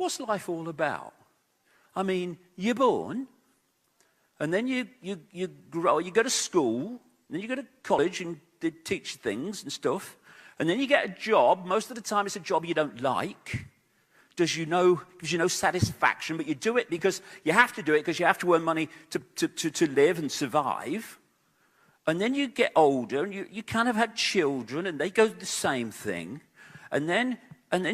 what's life all about? I mean, you're born, and then you grow, you go to school, then you go to college and they teach things and stuff, and then you get a job. Most of the time it's a job you don't like. Gives you no satisfaction, but you do it because you have to do it because you have to earn money to live and survive. And then you get older and you kind of have children and they go the same thing. And then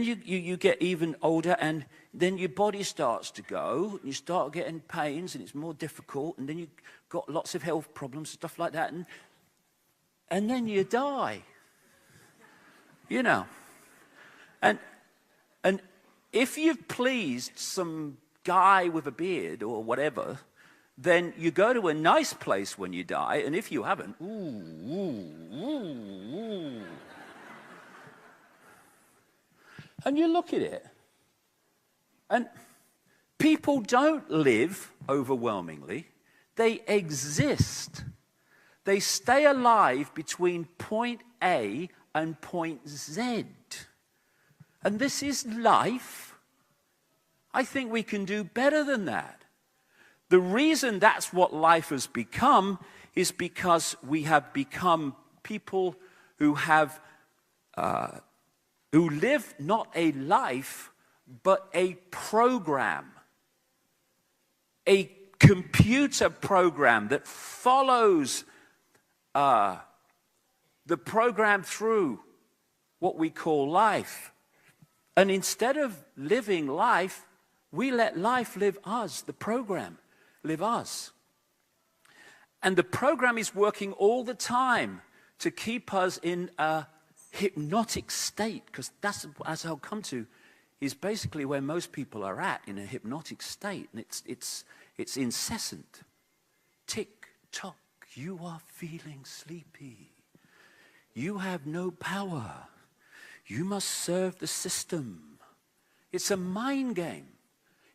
you get even older and then your body starts to go and you start getting pains and it's more difficult and then you've got lots of health problems and stuff like that. And then you die. You know. And if you've pleased some guy with a beard or whatever, then you go to a nice place when you die, and if you haven't, and you look at it, and people don't live overwhelmingly, they exist. They stay alive between point A and point Z. And this is life. I think we can do better than that. The reason that's what life has become is because we have become people who have, who live not a life, but a program. A computer program that follows the program through what we call life. And instead of living life, we let life live us, the program live us. And the program is working all the time to keep us in a hypnotic state, because that's, as I'll come to, is basically where most people are at, in a hypnotic state. And it's incessant. Tick, tock, you are feeling sleepy. You have no power. You must serve the system. It's a mind game.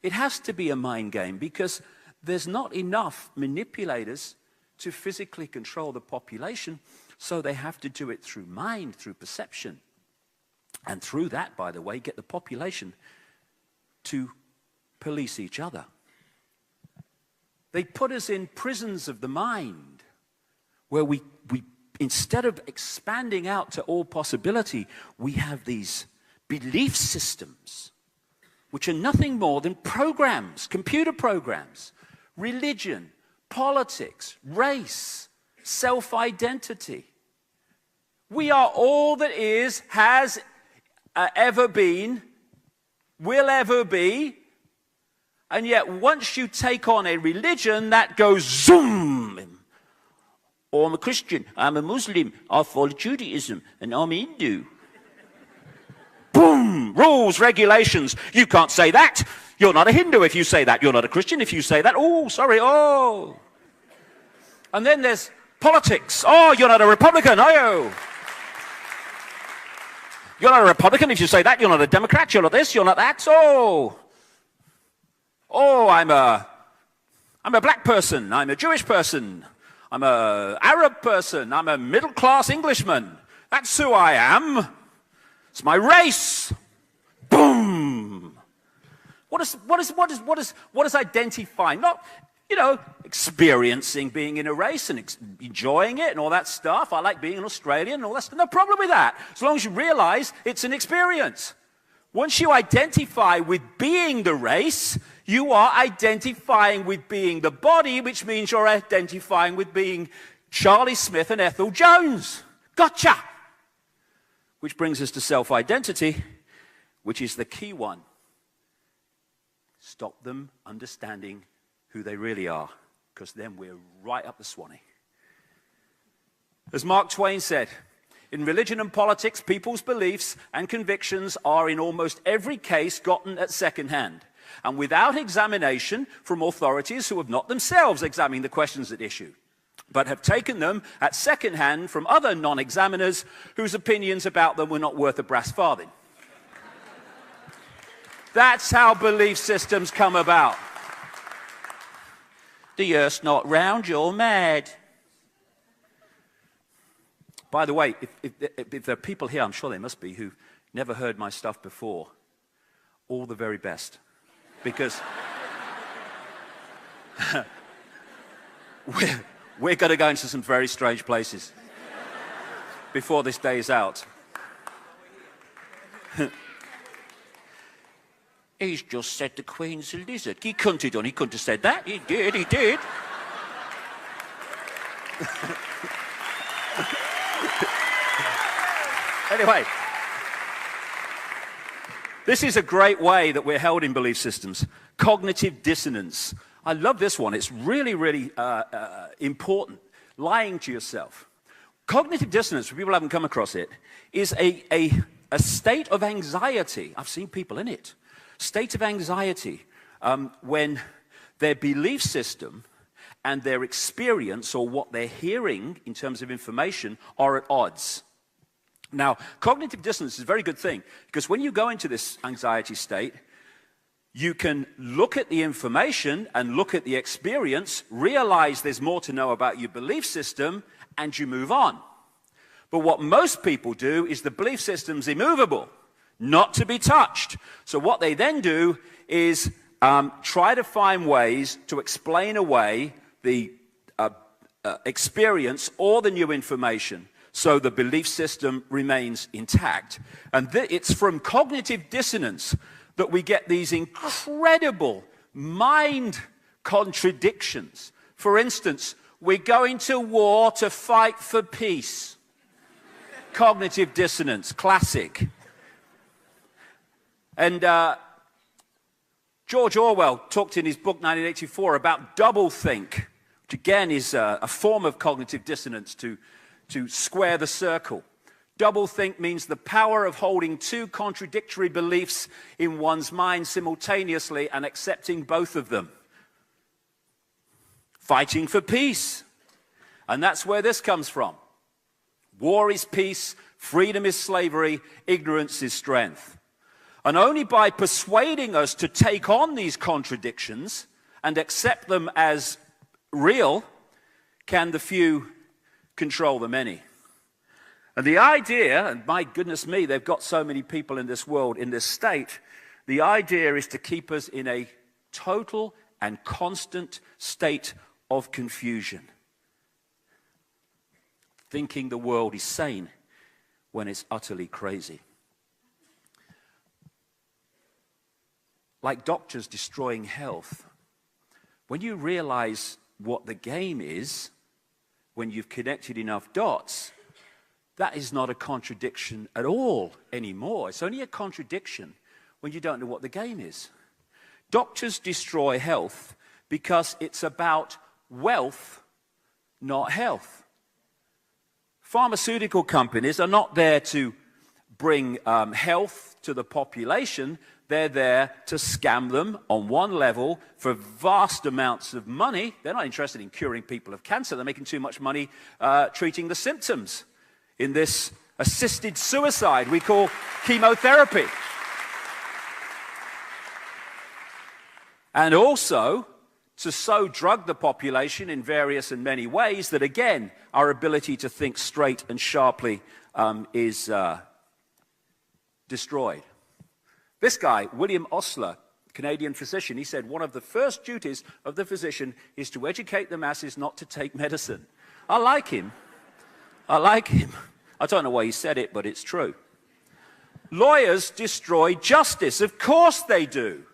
It has to be a mind game because there's not enough manipulators to physically control the population, so they have to do it through mind, through perception. And through that, by the way, get the population to police each other. They put us in prisons of the mind where we instead of expanding out to all possibility, we have these belief systems, which are nothing more than programs, computer programs, religion, politics, race, self-identity. We are all that is, has ever been, will ever be, and yet once you take on a religion, that goes zoom. Or I'm a Christian, I'm a Muslim, I follow Judaism, and I'm Hindu. Boom! Rules, regulations. You can't say that. You're not a Hindu if you say that. You're not a Christian if you say that. Oh, sorry, oh. And then there's politics. Oh, you're not a Republican, are you? You're not a Republican if you say that. You're not a Democrat. You're not this. You're not that. Oh, I'm a black person. I'm a Jewish person. I'm an Arab person. I'm a middle-class Englishman. That's who I am. It's my race. Boom. What is identifying? Not, experiencing being in a race and enjoying it and all that stuff. I like being an Australian and all that stuff. No problem with that. As long as you realize it's an experience. Once you identify with being the race, you are identifying with being the body, which means you're identifying with being Charlie Smith and Ethel Jones. Gotcha! Which brings us to self-identity, which is the key one. Stop them understanding who they really are, because then we're right up the Swanee. As Mark Twain said, in religion and politics, people's beliefs and convictions are in almost every case gotten at second hand, and without examination from authorities who have not themselves examined the questions at issue, but have taken them at second hand from other non-examiners whose opinions about them were not worth a brass farthing. That's how belief systems come about. The earth's not round, you're mad. By the way, if there are people here, I'm sure there must be, who've never heard my stuff before, all the very best. because we're going to go into some very strange places before this day is out. He's just said the Queen's a lizard. He couldn't have done. He couldn't have said that. He did. He did. Anyway, this is a great way that we're held in belief systems. Cognitive dissonance. I love this one. It's really, really important. Lying to yourself. Cognitive dissonance, for people who haven't come across it, is a state of anxiety. I've seen people in it. State of anxiety when their belief system and their experience, or what they're hearing in terms of information, are at odds. Now, cognitive dissonance is a very good thing, because when you go into this anxiety state, you can look at the information and look at the experience, realize there's more to know about your belief system, and you move on. But what most people do is the belief system's immovable, not to be touched. So what they then do is try to find ways to explain away the experience or the new information, so the belief system remains intact. And it's from cognitive dissonance that we get these incredible mind contradictions. For instance, we're going to war to fight for peace. Cognitive dissonance, classic. And George Orwell talked in his book 1984 about doublethink, which again is a form of cognitive dissonance to square the circle. Doublethink means the power of holding two contradictory beliefs in one's mind simultaneously and accepting both of them. Fighting for peace. And that's where this comes from. War is peace, freedom is slavery, ignorance is strength. And only by persuading us to take on these contradictions and accept them as real can the few control the many. And the idea, and my goodness me, they've got so many people in this world, in this state, the idea is to keep us in a total and constant state of confusion. Thinking the world is sane when it's utterly crazy. Like doctors destroying health. When you realize what the game is, when you've connected enough dots, that is not a contradiction at all anymore. It's only a contradiction when you don't know what the game is. Doctors destroy health because it's about wealth, not health. Pharmaceutical companies are not there to bring health to the population. They're there to scam them on one level for vast amounts of money. They're not interested in curing people of cancer. They're making too much money treating the symptoms in this assisted suicide we call chemotherapy. And also to so drug the population in various and many ways that, again, our ability to think straight and sharply is destroyed. This guy, William Osler, Canadian physician, he said one of the first duties of the physician is to educate the masses not to take medicine. I like him. I don't know why he said it, but it's true. Lawyers destroy justice. Of course they do.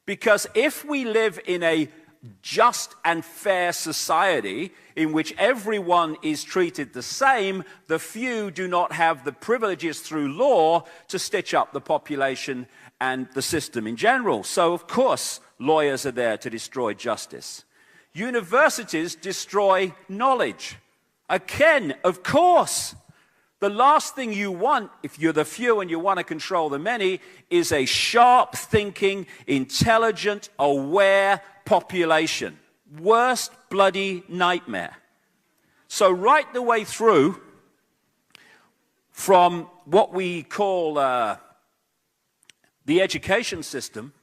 Because if we live in a just and fair society in which everyone is treated the same, the few do not have the privileges through law to stitch up the population and the system in general. So, of course, lawyers are there to destroy justice. Universities destroy knowledge. Again, of course. The last thing you want, if you're the few and you want to control the many, is a sharp-thinking, intelligent, aware population. Worst bloody nightmare. So right the way through, from what we call the education system,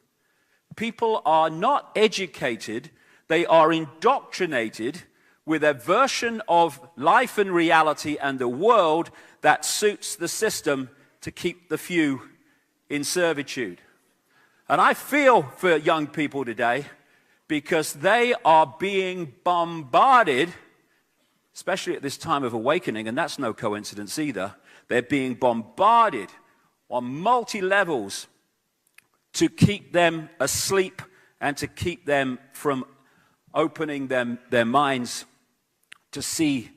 people are not educated, they are indoctrinated with a version of life and reality and the world that suits the system to keep the few in servitude. And I feel for young people today because they are being bombarded, especially at this time of awakening, and that's no coincidence either. They're being bombarded on multi-levels to keep them asleep and to keep them from opening their minds to see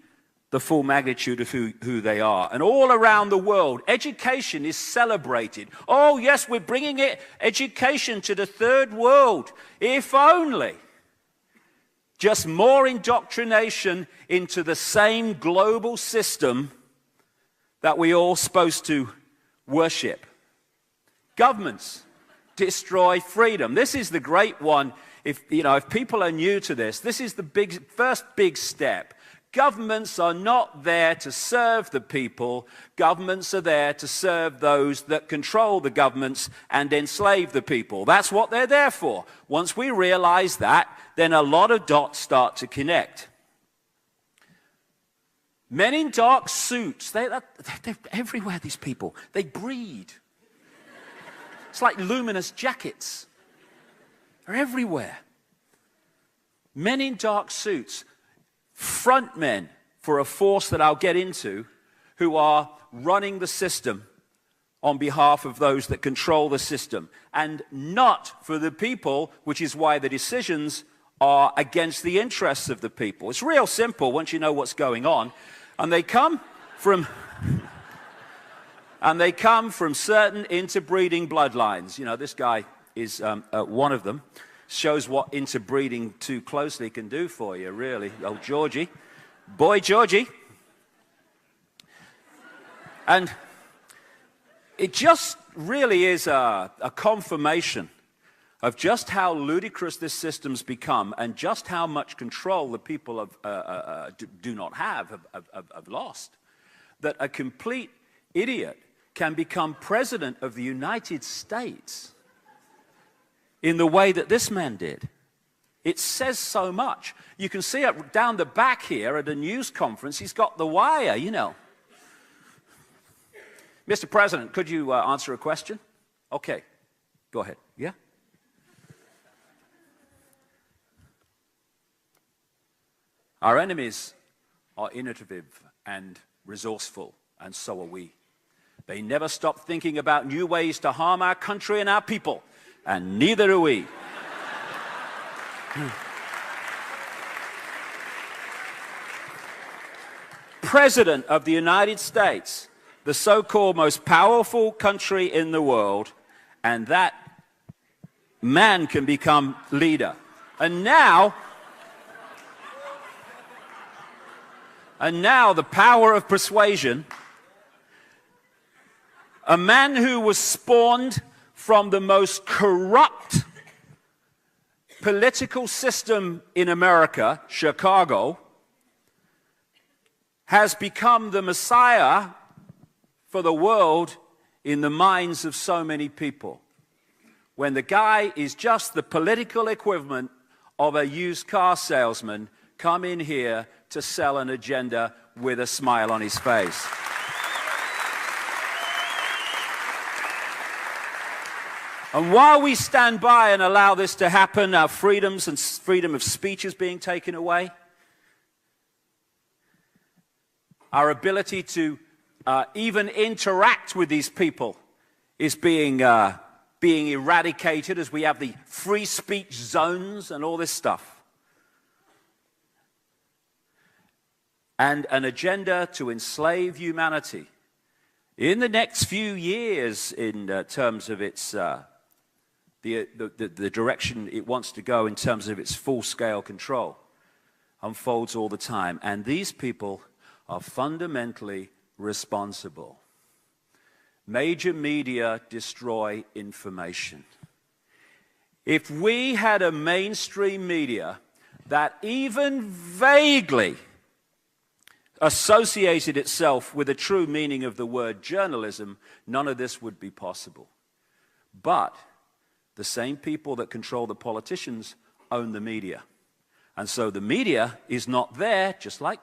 the full magnitude of who they are. And all around the world, education is celebrated. Oh, yes, we're bringing education to the third world. If only. Just more indoctrination into the same global system that we all supposed to worship. Governments destroy freedom. This is the great one. If people are new to this, this is the first big step. Governments are not there to serve the people. Governments are there to serve those that control the governments and enslave the people. That's what they're there for. Once we realize that, then a lot of dots start to connect. Men in dark suits, they're everywhere, these people. They breed. It's like luminous jackets. They're everywhere. Men in dark suits. Front men for a force that I'll get into who are running the system on behalf of those that control the system and not for the people, which is why the decisions are against the interests of the people. It's real simple once you know what's going on. And they come from certain interbreeding bloodlines. You know, this guy is one of them. Shows what interbreeding too closely can do for you, really. Oh, Georgie. Boy, Georgie. And it just really is a confirmation of just how ludicrous this system's become and just how much control the people do not have lost. That a complete idiot can become president of the United States in the way that this man did. It says so much. You can see it down the back here at a news conference. He's got the wire, you know. Mr. President, could you answer a question? Okay, go ahead. Yeah? Our enemies are innovative and resourceful, and so are we. They never stop thinking about new ways to harm our country and our people. And neither do we. President of the United States, the so-called most powerful country in the world, and that man can become leader. And now the power of persuasion, a man who was spawned from the most corrupt political system in America, Chicago, has become the Messiah for the world in the minds of so many people. When the guy is just the political equivalent of a used car salesman come in here to sell an agenda with a smile on his face. And while we stand by and allow this to happen, our freedoms and freedom of speech is being taken away. Our ability to even interact with these people is being eradicated as we have the free speech zones and all this stuff. And an agenda to enslave humanity. In the next few years, in terms of its the direction it wants to go in terms of its full-scale control, unfolds all the time. And these people are fundamentally responsible. Major media destroy information. If we had a mainstream media that even vaguely associated itself with the true meaning of the word journalism, none of this would be possible. But the same people that control the politicians own the media. And so the media is not there, just like